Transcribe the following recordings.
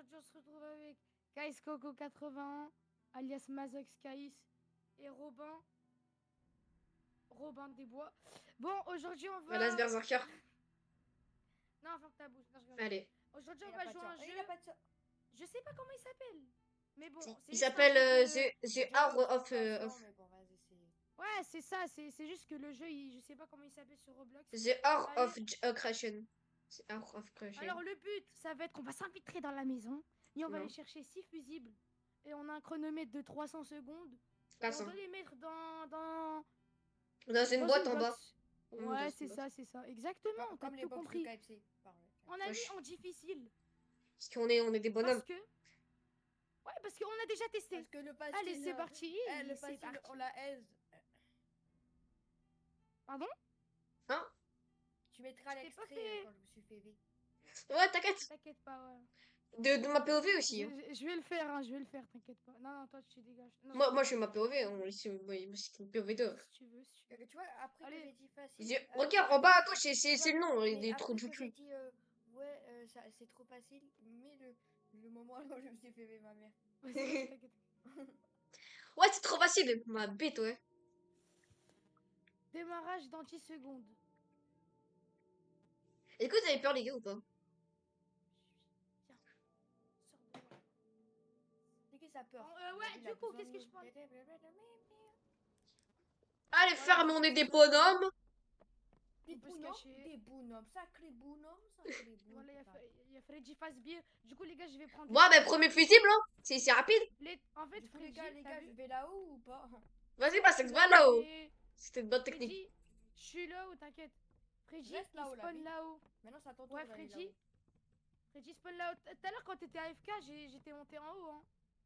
aujourd'hui on se retrouve avec Kaïs Coco 81, alias Mazox Kaïs et Robin des Bois. Bon, aujourd'hui on va... Las Berserker. Non, ferme ta bouche. Non, je rigole. Allez. Aujourd'hui on va jouer à un jeu. Je sais pas comment il s'appelle. Mais bon, c'est Il juste un s'appelle jeu de... The Hour of... Ouais, c'est ça, c'est juste que le jeu, je sais pas comment il s'appelle sur Roblox. The Hour Allez. of Creation. The Hour of Creation. Alors le but, ça va être qu'on va s'infiltrer dans la maison et on va Non. aller chercher 6 fusibles. Et on a un chronomètre de 300 secondes. Et 400. on doit les mettre Dans une boîte en bas. box. Ouais, c'est ça, exactement. T'as Comme les tout box compris. de KFC. On a mis Wesh. en difficile. Parce qu'on est des bonhommes. Parce que... Ouais, parce qu'on a déjà testé. Parce que le pastil... Allez, c'est parti. le c'est pastil, parti. on l'a aise. Pardon? Hein? Tu mettras Je t'ai pas l'extrait fait. quand je me suis fait V. Ouais, t'inquiète. T'inquiète pas, ouais. De ma POV aussi. Hein. Je vais le faire, t'inquiète pas. Non, toi, tu dégages. Non, Moi, je suis ma POV. C'est une POV 2. Si tu veux, si tu veux. Tu vois, après Allez. que j'ai dit facile... Regarde, en bas à gauche, c'est le nom. mais Il est trop après du que j'ai cul. dit, ouais, c'est trop facile, mais le moment où je me suis fait V ma mère. Vas-y, t'inquiète. Ouais, c'est trop facile. Ma bête, ouais. Démarrage dans 10 secondes. Est-ce que vous avez peur, les gars, ou pas? Tiens, sors de là. C'est qui ça peur? Ouais, du coup, qu'est-ce que je parle? Allez, ferme, on est des bonhommes. Des On peut se bonhommes, cacher. sacré bonhomme, sacré bonhomme. Voilà, il y a Freddy Fazbear. Du coup, les gars, je vais prendre. Ouais, mais premier fusible, hein. C'est rapide. En fait, Du coup, les Freddy, gars, je vais là-haut ou pas? Vas-y, bah, c'est que va là-haut. Et- C'était une bonne technique. Freddy, je suis là-haut, t'inquiète. Freddy, Reste il là-haut, là, spawn oui. là-haut. Maintenant, ça t'entend. Ouais, Freddy spawn là-haut. Tout à l'heure, quand t'étais AFK, j'étais monté en haut, hein.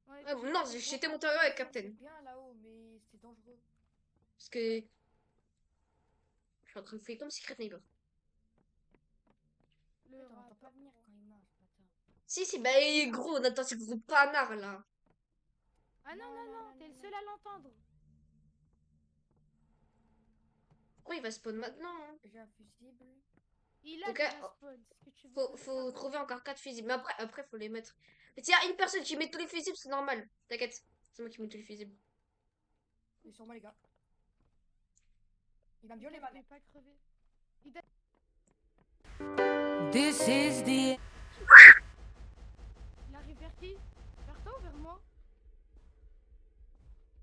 Ouais, Ouais, non, j'étais monté avec Captain. C'est bien là-haut, mais c'est dangereux. Parce que... Je suis en train de faire comme Secret Neighbor. Le On rat. n'entend pas venir quand il marche, putain. Si, bah, gros, Nathan, c'est gros panard, là. Ah non, t'es le seul à l'entendre. Pourquoi il va spawn maintenant, hein? J'ai un fusible. Il a Ok, déjà spawn. Ce que tu veux Faut trouver encore 4 fusibles. Mais après, faut les mettre. Mais s'il y a une personne qui met tous les fusibles, c'est normal. T'inquiète, c'est moi qui mets tous les fusibles. Il est sur moi, les gars. Il va me violer, ma mère. pas crever. This is the Il arrive vers qui? Vers toi ou vers moi?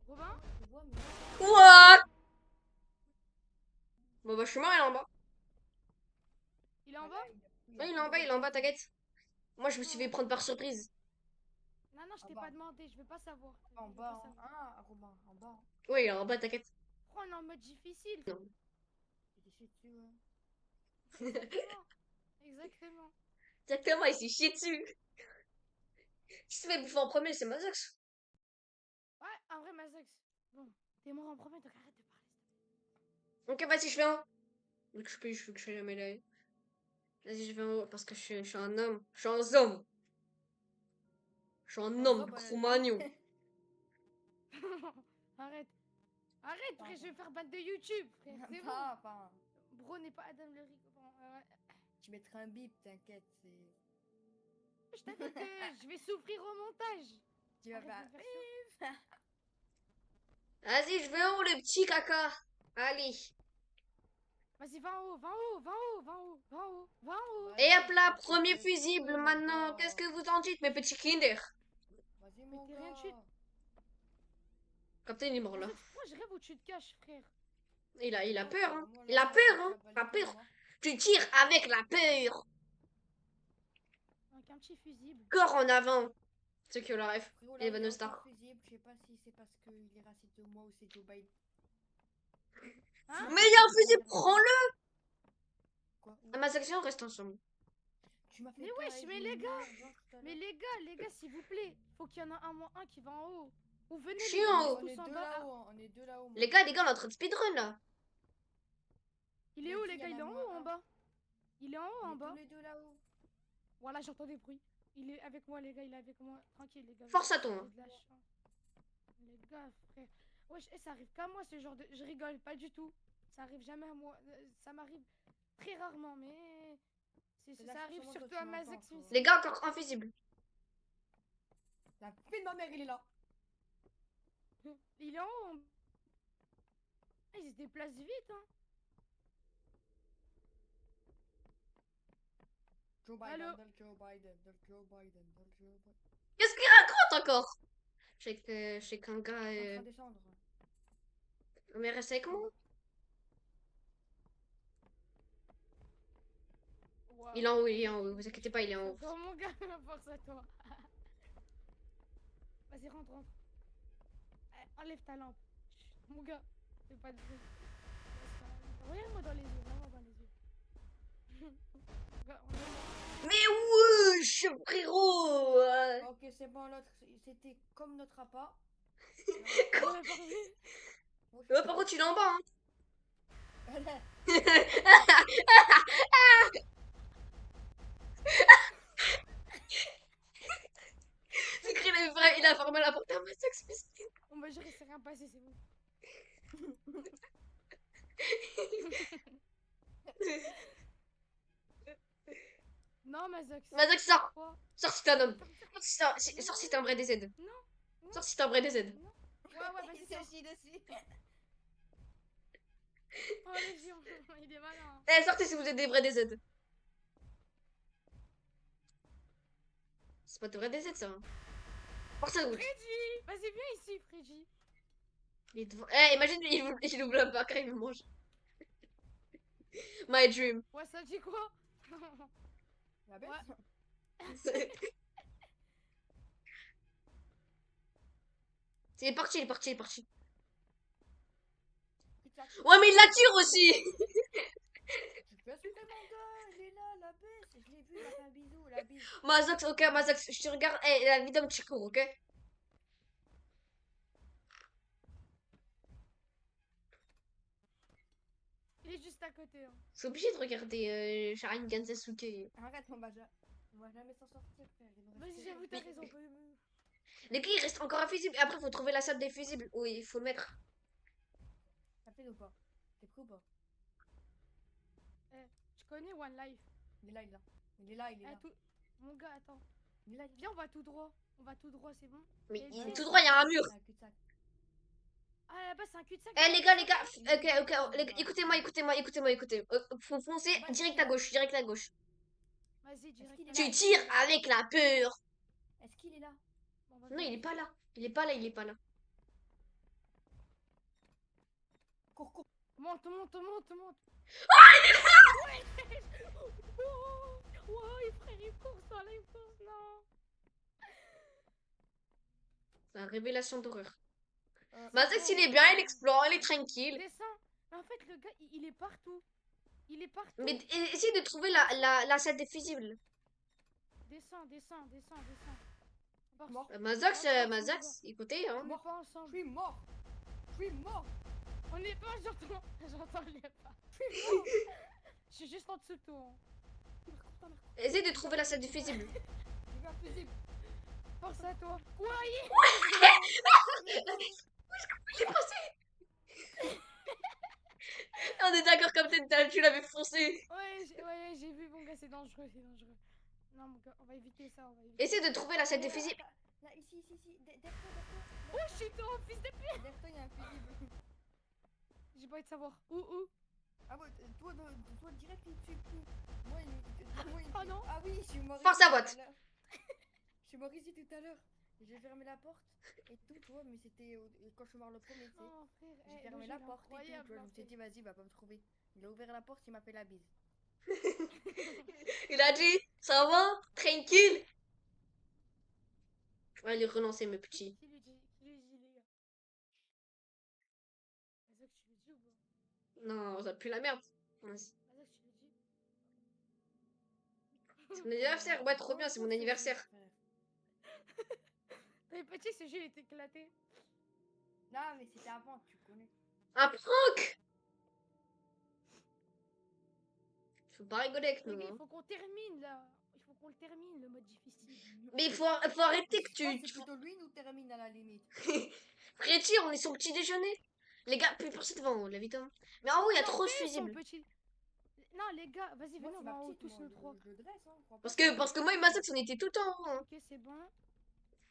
Robin? Je vois, mais... What? Bon, bah, je suis mort, il est en bas. Il est en bas? Ouais, il est en bas, t'inquiète. Moi, je me suis fait prendre par surprise. Non, je t'ai En bas. pas demandé, je veux pas savoir. En Je veux bas, pas hein. savoir. Ah, Robin, en bas. Oui, il est en bas, t'inquiète. Prends on est en mode difficile. Non. Il est chié dessus, hein. Exactement. Exactement, il s'est chié dessus. Qui se fait bouffer en premier, c'est Mazox. Ouais, un vrai Mazox. Bon, t'es mort en premier, donc arrête de parler. Ok, vas-y, je vais en haut. Vu que je suis jamais là. Vas-y, je vais en haut parce que je suis un homme. Je suis un homme. Je suis un homme, Cro-Magnon. Arrête. Arrête, frère, je vais faire ban de YouTube, frère. C'est bon. Enfin, Bro n'est pas Adam le Rico. Bon, tu mettras un bip, t'inquiète, c'est... je t'inquiète que je vais souffrir au montage. Tu vas Arrête faire... de faire Vas-y, je vais en haut, le petit caca. Allez. Vas-y, va en haut, va en haut, va en haut, va en haut, va en haut, va en haut. Et hop là, premier fusible maintenant. Qu'est-ce que vous en dites, mes petits Kinder? Vas-y, mon t'es rien de chute. gars. Captain, il est mort là. Moi, je rêve où tu te caches, frère. Il a peur, hein. Moi, Il a là, peur, hein. ça Il a va peur. moi. Tu tires avec la peur. Avec un petit fusible. Corps en avant. Ceux qui ont la ref. Frérot, Et là, il y a Van un Star. fusible, je sais pas si c'est parce qu'il est raciste de moi ou c'est Joe Biden. Hein? Mais il y a un fusible, prends-le. Quoi? À ma section, on reste ensemble. Tu m'as fait Mais peur wesh, avec mais une les gars, main, genre, tout à Mais l'heure. les gars, s'il vous plaît. Faut qu'il y en a un moins un qui va en haut. Ou venez Je les suis gars, en on haut. reste On est tous en deux bas. là-haut, hein, on est deux là-haut. Les gars, on est en train de speedrun là. Il est où les gars? Il est en haut ou en bas? Il est en haut ou en On est bas? tous les deux là-haut. Voilà, j'entends des bruits. Il est avec moi les gars, il est avec moi. Tranquille les gars. Force à toi, hein. J'ai de la chance. Les gars, frère. Wesh, ça arrive qu'à moi ce genre de... Je rigole, pas du tout. Ça arrive jamais à moi. Ça m'arrive très rarement, mais... C'est la Ça arrive chance surtout que à tu Mazox m'entends, Smith. Les gars, encore invisible. La fille de ma mère, il est là. Il est en haut. Ah, il se déplace vite, hein. Joe Allô? Biden, Del Joe Biden, Del Joe Biden, Del Joe Biden. Qu'est-ce qu'il raconte encore? Je sais qu'un gars. Je suis en train de descendre. Mais reste avec moi. Wow. Il est en haut, il est en haut. Vous inquiétez pas, il est en haut. Attends, mon gars, force à toi. Vas-y, rentre, rentre. Enlève ta lampe. Chut, mon gars, fais pas de bruit. Regarde-moi dans les yeux, regarde-moi dans les yeux. Mon gars, Mais wesh, frérot! Ok, c'est bon, l'autre, c'était comme notre appât. on a parlé. Ouais, par contre, il est en bas, hein. C'est écrit, il a fermé la porte à Mazax, mesquin. On va gérer, c'est rien passé, c'est bon. Non, Mazox. Mazax, sors! Quoi? Sors si t'es un homme! Sors si t'es un vrai DZ! Non. Sors si t'es un vrai DZ! Non. Ouais, vas-y, Il c'est s'est chié dessus. Oh, le géant, il est malin. Eh, sortez si vous êtes des vrais DZ! C'est pas de vrais DZ, ça! Hein. Force à vous! Freddy! Vas-y, viens ici, Freddy. Il est devant. Eh, imagine, il ouvre la barre, il me mange. My dream. Ouais, ça dit quoi? La bête. Ouais. Il est parti, il est parti, il est parti. Putain. Ouais, mais il la tire aussi! Tu peux assumer mon gars, il est là, la bête. Je l'ai vu, il a fait un bisou, la bise. Mazax, ok, Mazax, je te regarde. Eh, la vidéo de Chico, ok? Il est juste à côté. Hein. C'est obligé de regarder Sharin Ganzasuke. Arrête, on va jamais s'en sortir, frère. Il nous reste Vas-y, que- j'avoue, t'as Oui. raison. Les gars, il reste encore un fusible. Et après, faut trouver la salle des fusibles. Oui, il faut le mettre. T'as fait ou pas? T'es prêt ou pas? Je connais One Life. Il est là, il est là. Il est là, il est Ah, là. tout... Mon gars, attends. Il est là, il est là. Viens, on va tout droit. On va tout droit, c'est bon? Mais Et il- bien, tout droit, il y a un mur. Ah, cul-de-sac. Ah, là-bas, c'est un cul-de-sac. Eh, les gars, ok, les gars, écoutez-moi. Faut foncer direct à gauche, direct à gauche. Vas-y, direct. qu'il est Tu là? tires avec la peur. Est-ce qu'il est là? Bon, on va Non, il est vérifier. pas là. Il est pas là, il est pas là. Cours, cours. Monte. Oh, frère, il court, ça, là, il court, non. C'est une révélation d'horreur. Euh, Mazax, oh, il est bien, il explore, il est tranquille. Descends. Mais en fait, le gars, il est partout. Il est partout. Mais essaye de trouver la salle des fusibles. Descends. Mort. Mazax, écoutez, On hein. n'est pas Je ensemble. suis mort. Je suis mort. On n'est pas, j'entends les pas. Je suis juste en dessous de toi. Hein. Essaye de trouver la salle des fusibles. J'ai vu un fusible. Force à toi. Ouais, Il est passé. On est d'accord, comme tu l'avais foncé. ouais, j'ai vu, mon gars, c'est dangereux. Non, mon gars, on va éviter ça, Essaye de trouver la salle des fusibles. Là, ici. Derrière toi. Oh, je suis toi, fils de pute. Derrière toi, il y a un fusible. J'ai pas envie de savoir. Où Ah ouais, toi direct, il tue plus. Moi, il... Oh non. Ah oui, je suis mort Force ici à tout boîte. l'heure. Je suis mort ici tout à l'heure. J'ai fermé la porte et tout, tu vois, mais c'était quand je suis mort le premier, tu sais. Oh, frère, J'ai eh, fermé le la jeu, il est porte et tout, tu vois, incroyable, je me hein, suis dit, vas-y, il va pas me trouver. Il a ouvert la porte, il m'a fait la bise. Il a dit, ça va, tranquille. Je vais aller relancer mes petits. Qui lui dit, les gars? Mazox, tu lui dis ou pas? Non, ça pue la merde. Vas-y. Mazox, tu lui dis? C'est mon anniversaire, ouais, trop bien, c'est mon anniversaire. T'es petit, ce jeu il est éclaté. Non, mais c'était avant, tu connais. Un prank. Faut pas rigoler avec Les nous. gars, Hein. il faut qu'on termine là. Il faut qu'on le termine, le mode difficile. Mais faut arrêter que C'est tu... plutôt lui nous termine à la limite. Freddy, on est sur le petit déjeuner. Les gars, plus personne devant, la vite. Hein. Mais en haut, il y a Non, trop de fais son fusibles. petit- Non, les gars, vas-y, Moi, venez, on c'est va ma en haut petite, tous moi, nous trois. je le dresse, hein, crois pas. Parce que moi et Mazax, on était tout en haut. Hein. Ok, c'est bon.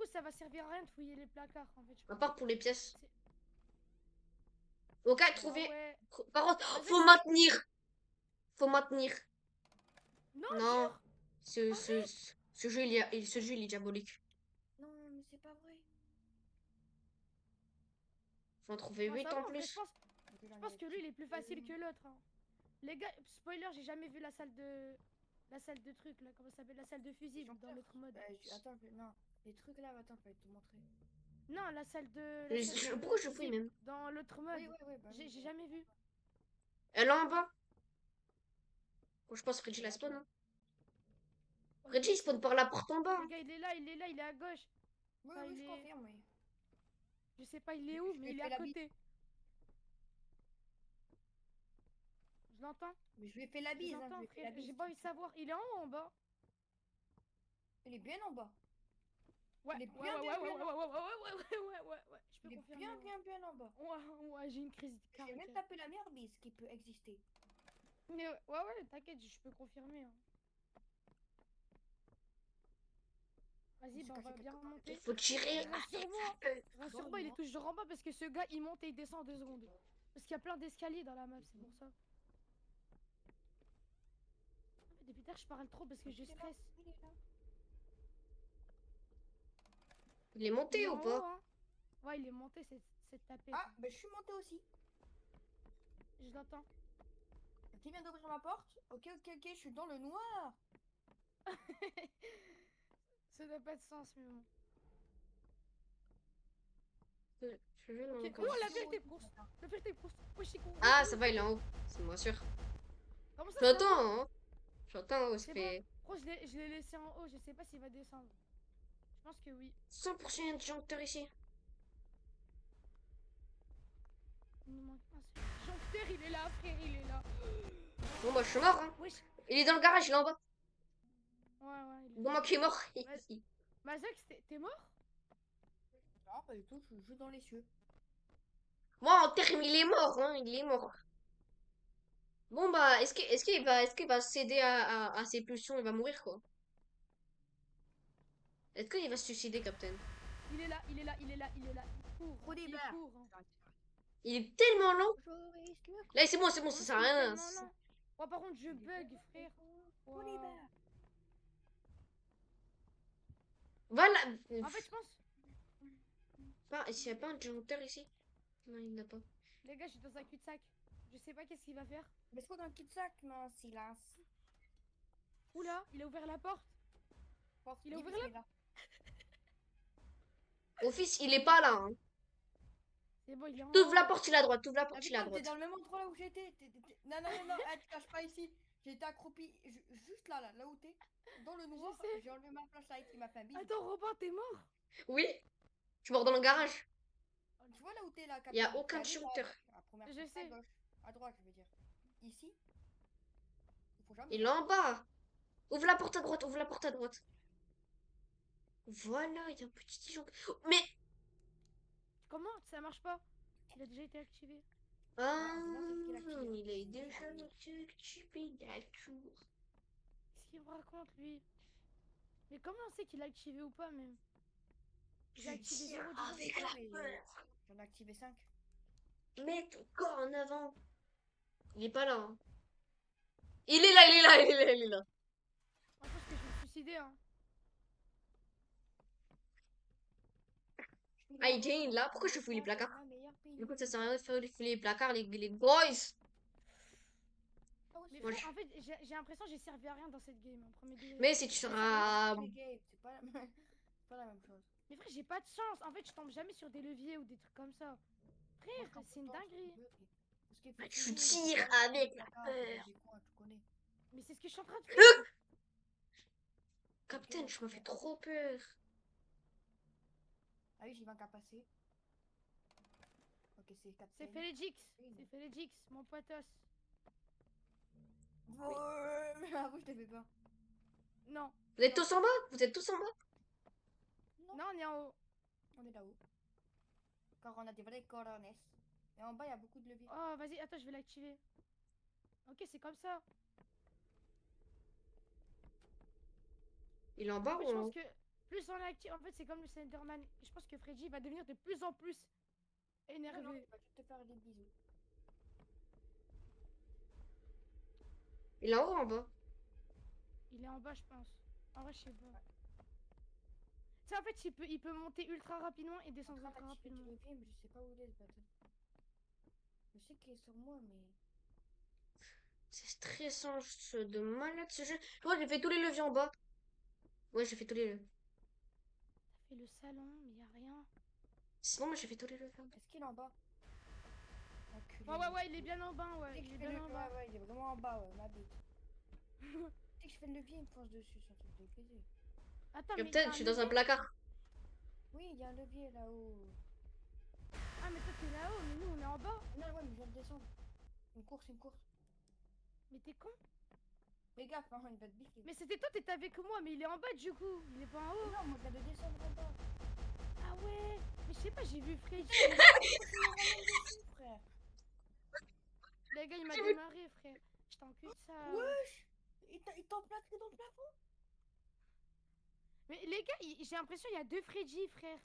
coup, ça va servir à rien de fouiller les placards, en fait. À part pour les pièces. C'est- Ok, Ah trouvé. ouais. Par contre, Vas-y, faut maintenir. Faut maintenir. Non, Non. jure. Ce jeu, ce jeu, il est diabolique. Non, mais c'est pas vrai. Faut en trouver Non, 8 ça en va, en vrai, plus. je pense que lui, il est plus facile que l'autre. Hein. Les gars, spoiler, j'ai jamais vu la salle de... La salle de trucs, là, comment ça s'appelle? La salle de fusible dans l'autre mode. Attends, non. Les trucs là, attends, je vais te montrer. Non, la salle de... La salle de Pourquoi je fouille fusible même? dans l'autre mode. Oui, bah J'ai oui, j'ai jamais vu. Elle est en bas. Bon, je pense que Freddy la spawn. Hein. Freddy, il spawn par la porte en bas. Le gars, il est là, il est là, il est à gauche. Oui, Enfin, oui, il je est- confirme, oui. Je sais pas, il est où, Je mais lui ai il est fait à la bise. côté. Je l'entends. Mais je lui ai fait la Je bise, hein, je l'entends, lui ai fait la frère. bise. J'ai pas envie de savoir. Il est en haut ou en bas? Il est bien en bas. Ouais, Il est ouais, bien, ouais, bien, ouais, bien ouais, en ouais, ouais, ouais, ouais, ouais, ouais, ouais. Je peux Il est confirmer. bien, Ouais, bien, bien en bas. ouais, j'ai une crise J'ai même cardiaque. tapé la meilleure bise qui peut exister. Mais ouais, t'inquiète, je peux confirmer. Hein. Vas-y, Il bah s'est on va caché bien quelque part. Il remonter. faut tirer. Rassure-moi, Bon, rassure-moi, il est bon. toujours en bas parce que ce gars il monte et il descend en 2 secondes. Parce qu'il y a plein d'escaliers dans la map, c'est pour ça. Mais depuis tard, je parle trop parce que je Il est là, stresse. il est là. Il est Il monté est ou en haut, pas? hein. Ouais, il est monté, c'est tapé. Ah, bah je suis montée aussi. Je l'entends. Qui vient d'ouvrir ma porte? Ok, je suis dans le noir. Ça n'a pas de sens, mais bon. Je vais Ok, encore. oh la vérité Proust. La vérité Proust. Wesh, c'est con. Ah, ça va, il est en haut. C'est moins sûr. Comment ça, ça va? J'entends, hein. J'entends, ça C'est fait bon. Proust, je l'ai laissé en haut, je sais pas s'il va descendre. Je pense que oui. 100% un disjoncteur ici. Il nous manque un seul. Jean-Pierre, il est là, frère, il est là. Bon, bah, je suis mort, hein. Wesh. Il est dans le garage, il est en bas. Ouais, il est Bon, là. moi qui est mort. Mazax, t'es mort? Non, pas du tout, je joue dans les cieux. Moi, en terme, il est mort, hein. Il est mort. Bon, bah, est-ce qu'il va céder à ses pulsions? Il va mourir, quoi. Est-ce qu'il va se suicider, Captain? Il est là, il est là, il est là, il est là. Il court, Trop il débat. court. Hein. Il est tellement lent. Je risque le Là, c'est bon, ça Ouais, sert à il est rien. tellement lent. Ouais, par contre, je bug, frère. Trop Wow. débat. Voilà. En fait, je pense. S'il n'y a pas un disjoncteur ici. Non, il n'y en a pas. Les gars, je suis dans un cul-de-sac. Je sais pas qu'est-ce qu'il va faire. Laisse-moi dans le cul-de-sac, non, silence. Oula, il a ouvert la porte. Il a ouvert la- Office, il est pas là. Hein. C'est bon, il est en T'ouvres la haut. porte, il est à droite. T'ouvres la Ah porte, il est à putain, t'es droite. dans le même endroit là où j'étais. Non, non, non, non, ah, tu caches pas ici. J'étais accroupi, juste là où t'es. Dans le noir, sais. j'ai enlevé ma flashlight, il m'a fait un bisou. Attends, Robin, t'es mort? Oui. Je suis mort dans le garage. Tu vois là où t'es là, Il y a Captain, aucun t'es allé disjoncteur. à première Je pousse sais. à gauche, à droite, je veux dire. Ici. Il faut jamais. Il est en bas. Ouvre la porte à droite. Ouvre la porte à droite. Voilà, il y a un petit disjoncteur. Mais. Comment? Ça marche pas. Il a déjà été activé. Ah, c'est ce qu'il a activé. il est déjà activé. D'accord. Qu'est-ce qu'il me raconte, lui? Mais comment on sait qu'il a activé ou pas, même? J'ai activé tire 0 avec disjoncteur. la peur. J'en ai activé 5. Mets ton corps en avant. Il est pas là. Hein. Il est là, il est là, il est là, il est là. Moi, je pense que je vais me suicider, hein. Ah, il est là. Pourquoi je fouille les placards? Du coup, ça sert à rien de faire fouiller les placards, les boys. Mais Moi, frère, en fait, j'ai l'impression que j'ai servi à rien dans cette game, en premier degré. Mais si tu seras. C'est pas la même, pas la même chose. Mais frère, j'ai pas de chance. En fait, je tombe jamais sur des leviers ou des trucs comme ça. Frère, c'est une dinguerie. Tu tires avec la peur. Mais c'est ce que je suis en train de faire. Captain, je me fais trop peur. Ah oui, j'y vais qu'à passer. Ok, c'est 4. C'est Félix. C'est Félix, mon potos. Mais avoue, je t'ai fait peur. Non. Vous êtes tous en bas? Vous êtes tous en bas? Non, on est en haut. On est là-haut. Car on a des vrais corones. Et en bas, il y a beaucoup de leviers. Oh, vas-y, attends, je vais l'activer. Ok, c'est comme ça. Il est en bas En fait, ou je en pense haut? que plus on l'active, en fait, c'est comme le Slenderman. Je pense que Freddy va devenir de plus en plus énervé. Non, il va juste te faire des bisous. Il est en haut ou en bas? Il est en bas, je pense. En vrai, je sais pas. Tu sais, en fait, il peut monter ultra rapidement et descendre ultra rapidement. Mais je sais pas où il est, ce bâton. Je sais qu'il est sur moi, mais. C'est stressant, de malade ce jeu. Je crois que j'ai fait tous les leviers en bas. Ouais, j'ai fait tous les leviers. T'as fait le salon, mais y a rien. Sinon, moi j'ai fait tous les leviers en bas. Est-ce qu'il est en bas? Enculé. Ouais, il est bien en bas, ouais. Dès que Il je est fais bien le... en bas. Ouais, il est vraiment en bas, ouais, ma bite. Dès que je fais le levier, il me fonce dessus, c'est un truc de baiser. Attends, mais Captain, t'as je suis dans un levier? placard. Oui, il y a un levier là-haut. Ah, mais toi, t'es là-haut, mais nous, on est en bas. Non, ouais, mais je viens de descendre. Une course, une course. Mais t'es con. Fais gaffe, hein, il va te biffer. Mais c'était toi, t'étais avec moi, mais il est en bas, du coup. Il est pas en haut. Non, moi, je viens de descendre en bas. Ah ouais. Mais je sais pas, j'ai vu Freddy. Frère. Les gars, il m'a démarré, frère. Je t'encule ça. Wesh! Il t'a emplâtré dans le plafond? Mais les gars, j'ai l'impression qu'il y a deux Freddy, frère.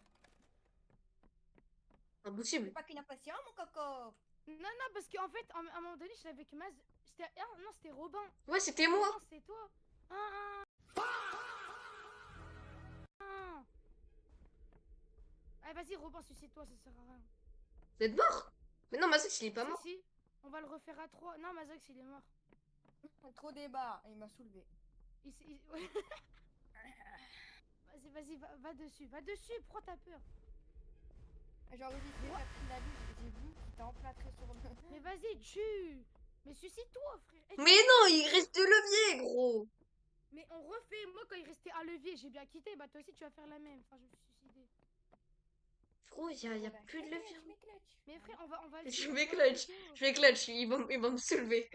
Impossible. C'est pas qu'une impression, mon coco! Non, parce qu'en fait, à un moment donné, j'étais avec Maz. C'était. Ah non, c'était Robin. Ouais, c'était moi. Non, c'était toi. Ah. Allez, vas-y, Robin, suicide-toi, ça sert à rien. Vous êtes mort? Mais non, Mazox, il est pas Si, mort. si. On va le refaire à 3. Non, Mazox, il est mort. Trop débat, il m'a soulevé. Ouais. Vas-y, va dessus. Va dessus, prends ta peur. J'ai enregistré la prise la vie, j'ai vu qu'il t'a emplâtré sur le. Mais vas-y, tue. Mais suicide-toi, frère. Eh, Mais non, il reste deux leviers, gros. Mais on refait. Moi, quand il restait un levier, j'ai bien quitté. Bah, toi aussi, tu vas faire la même. Enfin, je me suis suicidé. Gros, il y a plus de levier. Mais frère, on va. Je vais clutch. Je vais clutch. Il va me soulever.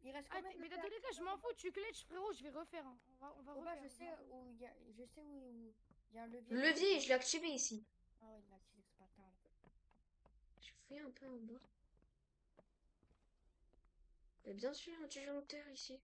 Il reste Ah, combien de mais dans plaques? tous les cas, je m'en fous. Tu clutch, frérot. Je vais refaire. Hein. On va Oh bah, refaire. je sais où il y a, je sais où il y a un levier. Le levier, je l'ai activé ici. Ah ouais, il l'a activé, c'est pas tard. Je fais un peu en bas. Mais bien sûr, un disjoncteur ici.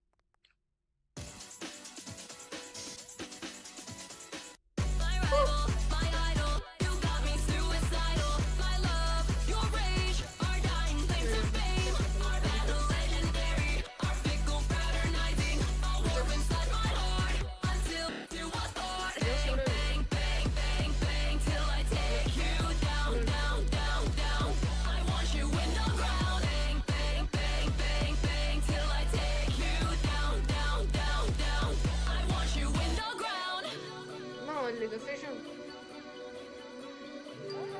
League of Legends.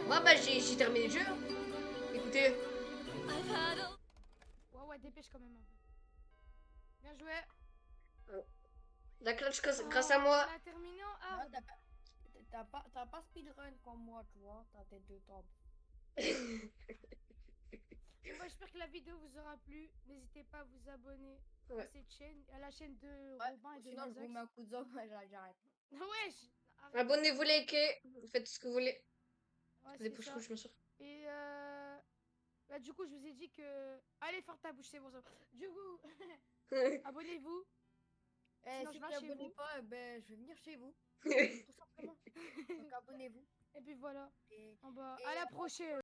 Moi, bah, j'ai terminé le jeu. Écoutez, Ouais, dépêche quand même un peu. Bien joué. la clutch grâce Oh, à moi. On a terminé en Non, hard. t'as pas speedrun comme moi, tu vois. T'as tête de temps. Bon, bah, j'espère que la vidéo vous aura plu. N'hésitez pas à vous abonner à Ouais. cette chaîne, à la chaîne de Ouais, Robin et de sinon, je vous mets Nazax. un coup de zombie, j'arrête. Wesh! Arrête. Abonnez-vous, likez. Faites ce que vous voulez. Ouais, Des c'est pouces ça. rouges, bien sûr. Et bah, du coup, je vous ai dit que. Allez, ferme ta bouche, c'est bon ça. Du coup, abonnez-vous. Eh, Sinon, si je vous viens chez abonnez vous. pas, eh ben, je vais venir chez vous. Tout simplement. Donc abonnez-vous. Et puis voilà. Et, Bon, bah, et à la prochaine.